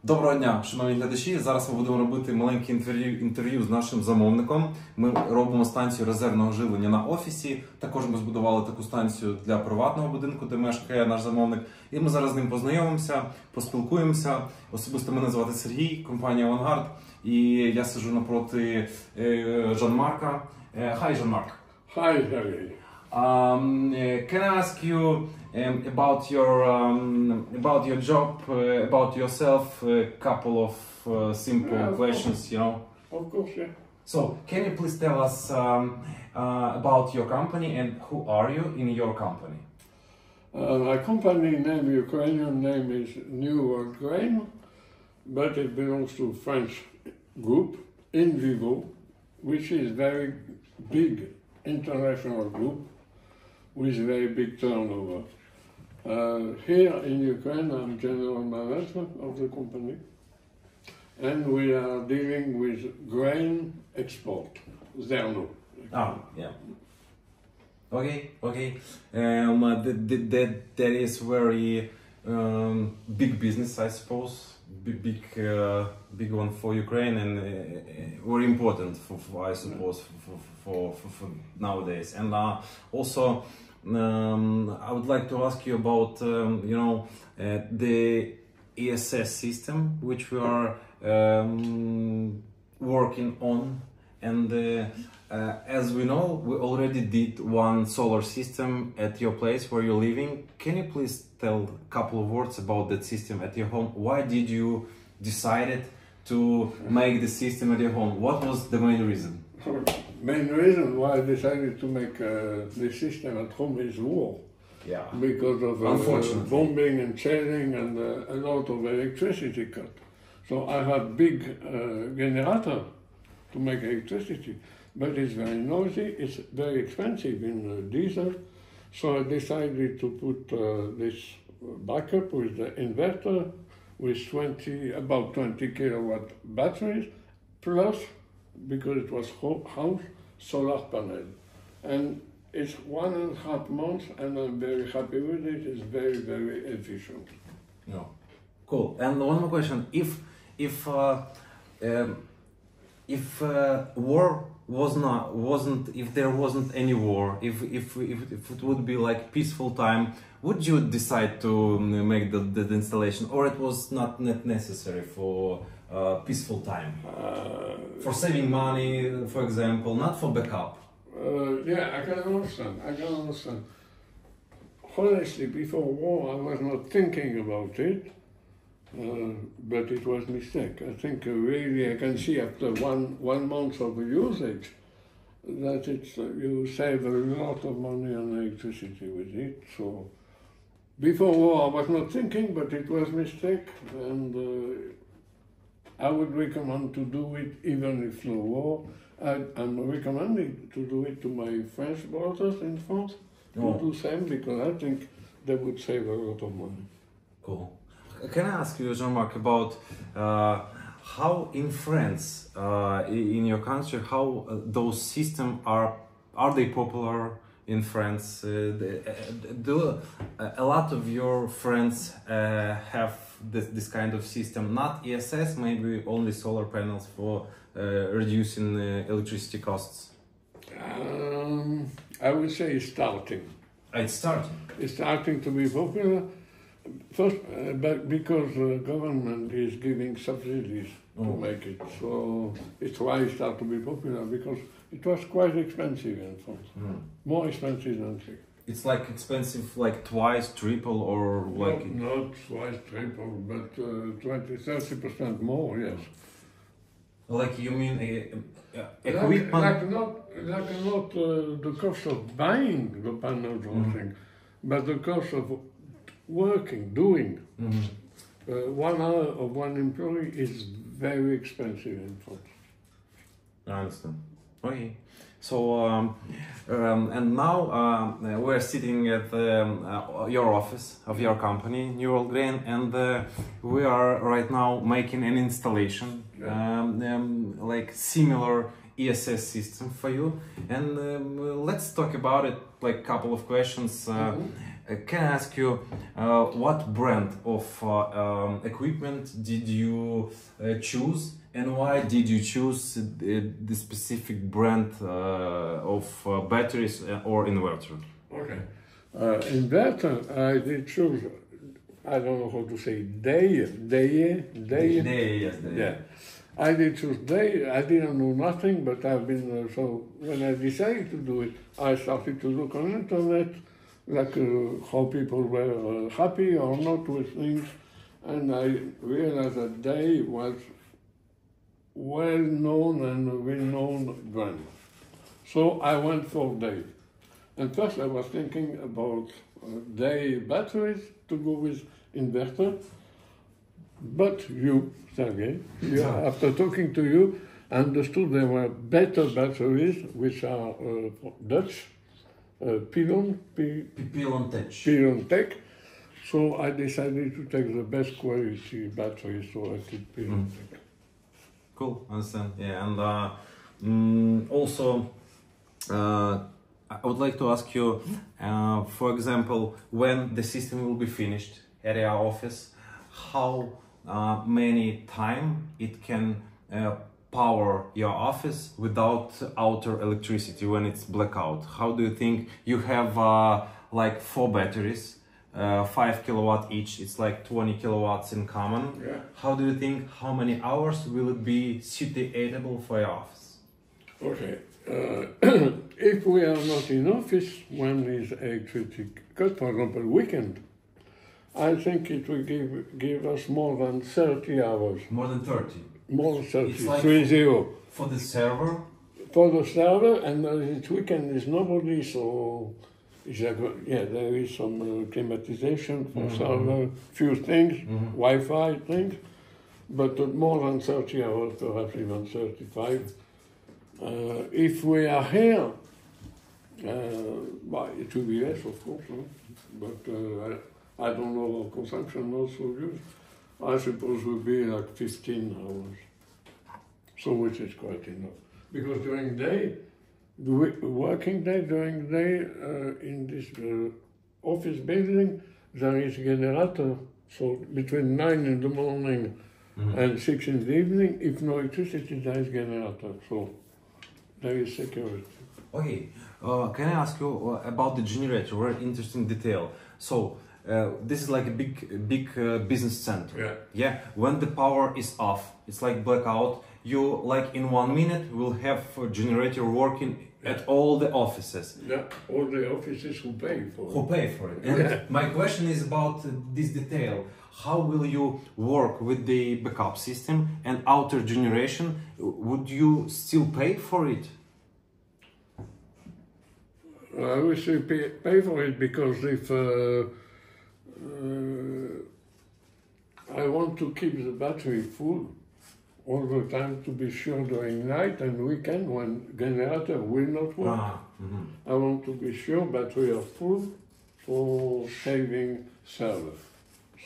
Доброго дня, шановні глядачі. Зараз ми будемо робити маленьке інтерв'ю з нашим замовником. Ми робимо станцію резервного живлення на офісі. Також ми збудували таку станцію для приватного будинку, де мешкає наш замовник. І ми зараз з ним познайомимося, поспілкуємося. Особисто мене звати Сергій, компанія Avangard. І я сиджу напроти Жан Марка. Hi, Жан Марк. Hi, Harry. Can I ask you about your job, about yourself, a couple of simple questions, you know? Of course, yeah. So, can you please tell us about your company and who are you in your company? My company name, Ukrainian name is New World Grain, but it belongs to French group, In Vivo, which is very big international group with very big turnover. Here in Ukraine, I'm general manager of the company, and we are dealing with grain export, zerno. Yeah. Okay. That is very big business, I suppose. Big one for Ukraine and very important for I suppose for nowadays. And also I would like to ask you about the ESS system which we are working on. And as we know, we already did one solar system at your place where you're living. Can you please tell a couple of words about that system at your home? Why did you decided to make the system at your home? What was the main reason? Main reason why I decided to make the system at home is war. Yeah. Because of bombing and shelling and a lot of electricity cut. So I have big generator to make electricity, but it's very noisy, it's very expensive in diesel. So I decided to put this backup with the inverter with about 20 kilowatt batteries, plus, because it was house, solar panel. And it's 1.5 months and I'm very happy with it. It's very, very efficient. Yeah. Cool. And one more question. If war if there wasn't any war, if it would be like peaceful time, would you decide to make the installation, or it was not necessary for peaceful time? For saving money, for example, not for backup. Yeah, I can understand. Honestly, before war, I was not thinking about it. But it was a mistake. I think really I can see after one month of usage that you save a lot of money on electricity with it. So before war I was not thinking, but it was a mistake, and I would recommend to do it even if no war. I'm recommending to do it to my French brothers in France to do the same, because I think they would save a lot of money. Cool. Can I ask you, Jean Mark, about how in France, in your country, how those systems are they popular in France? Do a lot of your friends have this kind of system? Not ESS, maybe only solar panels for reducing electricity costs. I would say it's starting. It's starting. It's starting to be popular. First, but because the government is giving subsidies to make it, so it's why it started to be popular, because it was quite expensive in France, more expensive than here. It's like expensive, like twice, triple, or like... Not twice, triple, but 20-30% more, yes. Like you mean equipment? Like not the cost of buying the panels or thing, but the cost of doing. 1 hour of one employee is very expensive in France. I understand. Okay. So, and now we're sitting at your office of your company, New World Grain, and we are right now making an installation, like similar ESS system for you. And let's talk about it, like a couple of questions. can I ask you what brand of equipment did you choose, and why did you choose the specific brand of batteries or inverter? Okay. Inverter, I did choose, I don't know how to say, day. Yeah. I did choose day. I didn't know nothing, but I've been, so when I decided to do it, I started to look on internet, like how people were happy or not with things, and I realized that day was well-known and well-known brand. So I went for day. And first I was thinking about day batteries to go with inverter, but you, Sergey, after talking to you, I understood there were better batteries, which are Dutch, Pilon Tech. So I decided to take the best quality battery, so I took Pilon Tech. Cool, understand. Yeah, and also I would like to ask you, for example, when the system will be finished at your office, how many time it can power your office without outer electricity when it's blackout? How do you think? You have like 4 batteries, 5 kilowatt each, it's like 20 kilowatts in common. Yeah. How do you think, how many hours will it be suitable for your office? Okay. If we are not in office when there's electricity cut, for example, weekend, I think it will give us more than 30 hours. More than 30? More than 30, it's like 30. For the server? For the server, and this weekend is nobody, so there is some climatization for server, few things, Wi-Fi things, but more than 30 hours, perhaps even 35. If we are here, it will be less, of course, no? But I don't know how consumption also use. I suppose will be like 15 hours, so which is quite enough. Because during day, working day, during day, in this office building, there is a generator, so between 9 in the morning and 6 in the evening, if no electricity, there is generator, so there is security. Okay, can I ask you about the generator? Very interesting detail. So this is like a big business center. Yeah. Yeah. When the power is off, it's like blackout. You like in 1 minute will have a generator working at all the offices. Yeah, all the offices who pay for it. Who pay for it? And my question is about this detail. How will you work with the backup system and outer generation? Would you still pay for it? I will say pay for it because if I want to keep the battery full all the time to be sure during night and weekend when generator will not work. I want to be sure battery are full for saving server.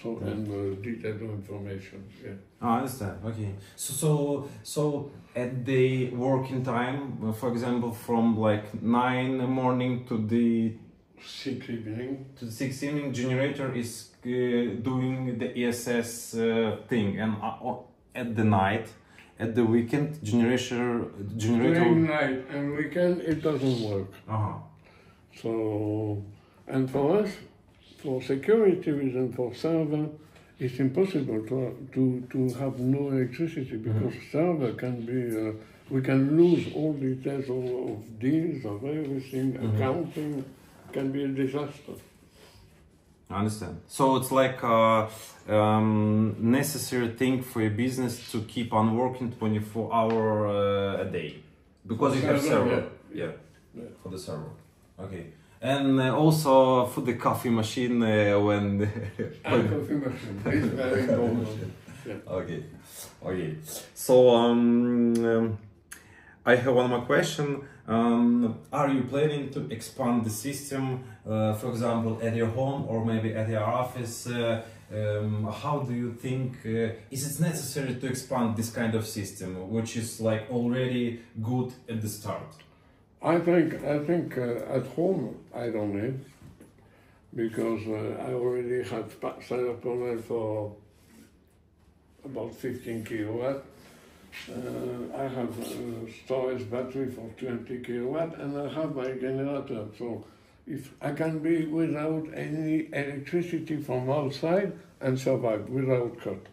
So and detailed information. Yeah. I understand. Okay. So at the working time, for example, from like 9 in the morning to the 6 evening. To the 6 evening, generator is doing the ESS thing, and at the night, at the weekend, generator. During night and weekend, it doesn't work. So, and for us, for security reason, for server, it's impossible to have no electricity because server can be, we can lose all details of deals, of everything, accounting, can be a disaster. I understand. So it's like a necessary thing for a business to keep on working 24 hours a day because you have server. Yeah, for the server. Okay. And also for the coffee machine when... coffee machine, it's very important. Yeah. Okay. So I have one more question. Are you planning to expand the system, for example, at your home or maybe at your office? How do you think, is it necessary to expand this kind of system, which is like already good at the start? I think at home I don't need. because I already had solar panel for about 15 kilowatt. I have a storage battery for 20 kilowatt, and I have my generator. So if I can be without any electricity from outside and survive without cut,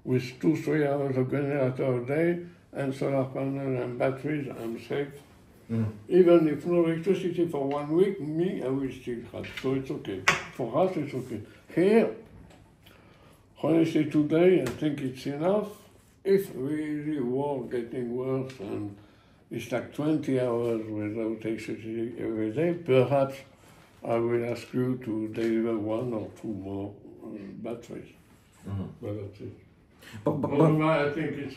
with 2-3 hours of generator a day and solar panel and batteries, I'm safe. Even if no electricity for 1 week, I will still have. So it's okay. For us, it's okay. Here, honestly, today, I think it's enough. If really war getting worse and it's like 20 hours without electricity every day, perhaps I will ask you to deliver 1 or 2 more batteries. But that's it. But I think it's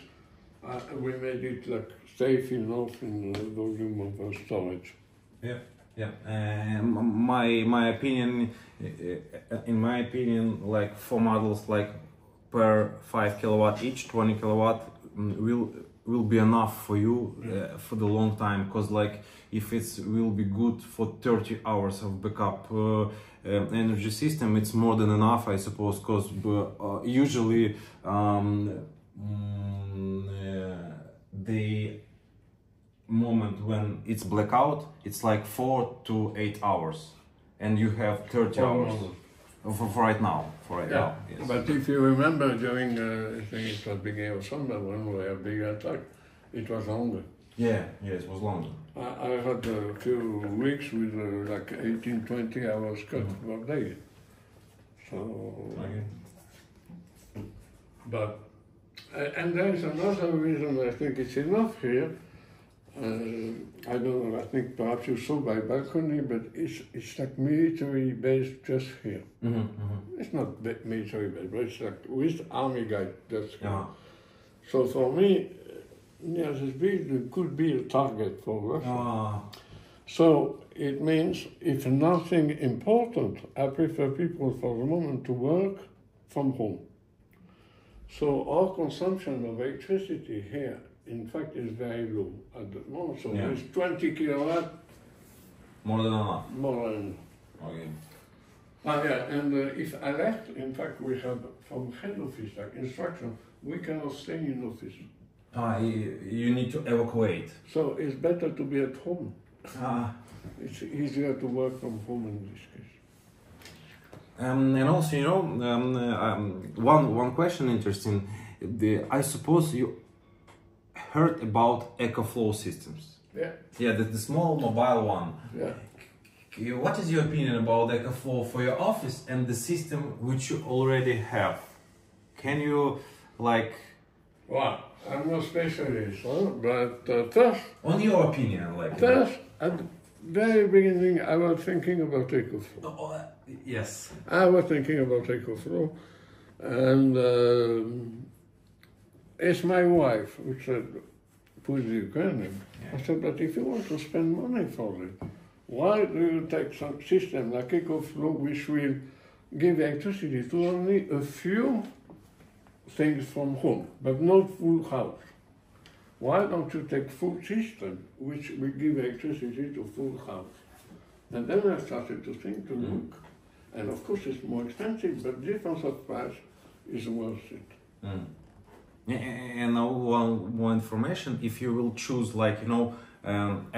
we made it like safe enough in the volume of storage. Yeah, yeah. My opinion, in my opinion, like 4 models, like per 5 kilowatt each, 20 kilowatt will be enough for you for the long time. Because like if it will be good for 30 hours of backup energy system, it's more than enough, I suppose. Because usually the moment when it's blackout, it's like 4 to 8 hours, and you have 30 hours. For right now, now, yes. But if you remember during, I think it was beginning of summer when we had a big attack, it was longer. Yeah, it was longer. I had a few weeks with like 18, 20 hours cut per day. So, but, and there's another reason I think it's enough here. I don't know, I think perhaps you saw my balcony, but it's like military base just here. It's not military base, but it's like with army guys just here. So for me, near this building could be a target for Russia. So it means if nothing important, I prefer people for the moment to work from home. So our consumption of electricity here, in fact, is very low at the moment. So it's 20 kilowatt. More than enough. More than enough. Yeah, and if I left, in fact, we have from head office, like instruction, we cannot stay in office. You need to evacuate. So it's better to be at home. It's easier to work from home in this case. And also, you know, one question interesting. I suppose you heard about EcoFlow systems. Yeah, the small mobile one. Yeah. What is your opinion about EcoFlow for your office and the system which you already have? Can you like? Well, I'm no specialist, but first. On your opinion, like. First, at the very beginning, I was thinking about EcoFlow. Yes. I was thinking about EcoFlow, and it's my wife who said, "Put the Ukrainian." I said, "But if you want to spend money for it, why do you take some system like EcoFlow, which will give electricity to only a few things from home, but not full house? Why don't you take full system, which will give electricity to full house?" And then I started to think, to look. And of course it's more expensive, but difference of price is worth it. And one more information, if you will choose like, you know,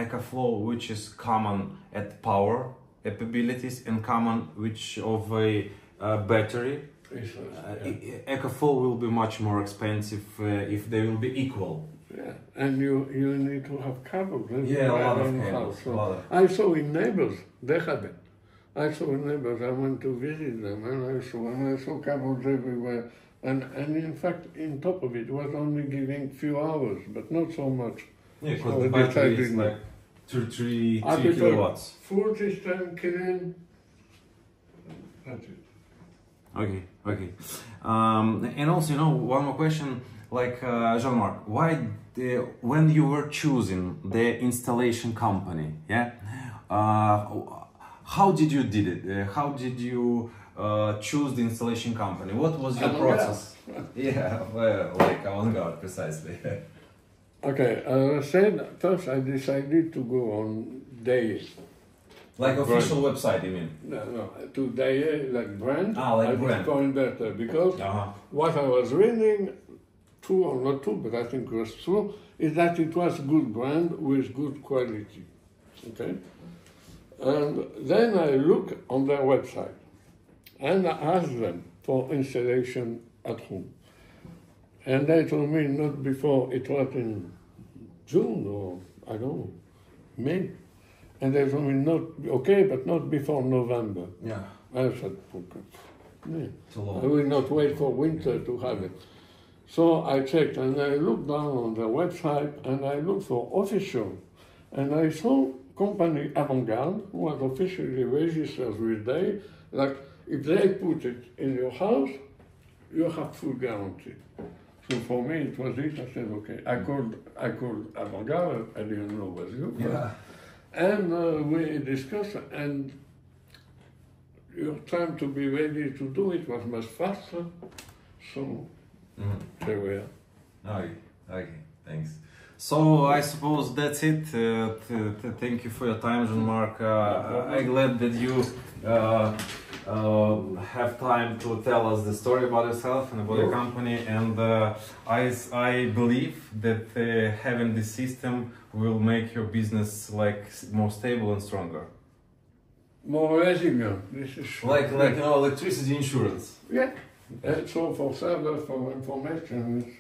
EcoFlow, which is common at power capabilities and common which of a battery, EcoFlow will be much more expensive if they will be equal. Yeah, and you need to have cables. Yeah, a lot of cables. So I saw in neighbors, they had it. I saw in neighbors, I went to visit them, and I saw cables everywhere. And in fact, in top of it, was only giving few hours, but not so much. Yeah, because the battery is like 3 kilowatts. Full system, clean. That's it. Okay. And also, you know, one more question, like Jean Mark, when you were choosing the installation company, how did you did it? How did you choose the installation company? What was your process? Yeah, well, like Avangard, precisely. Okay, as I said, first I decided to go on days. Like official website, you mean? No, today like brand. Like I brand. point better because what I was reading, true or not true, but I think it was true, is that it was good brand with good quality. Okay? And then I look on their website and I ask them for installation at home. And they told me not before, it was in June or I don't know, May. And they told me not, okay, but not before November. Yeah. I said, okay. Yeah. Too long. I will not wait for winter to have it. So I checked and I looked down on the website and I looked for official. And I saw Company Avangard, who was officially registered with them, like if they put it in your house, you have full guarantee. So for me it was it, I said, okay. I called Avangard, I didn't know it was you. Yeah. And we discussed, and your time to be ready to do it was much faster. So there we are. Okay, thanks. So I suppose that's it. Thank you for your time, Jean Marca. I'm glad that you have time to tell us the story about yourself and about your company. And I believe that having this system will make your business like more stable and stronger. More resilient. This is like electricity insurance. Yeah. So for servers, for information, it's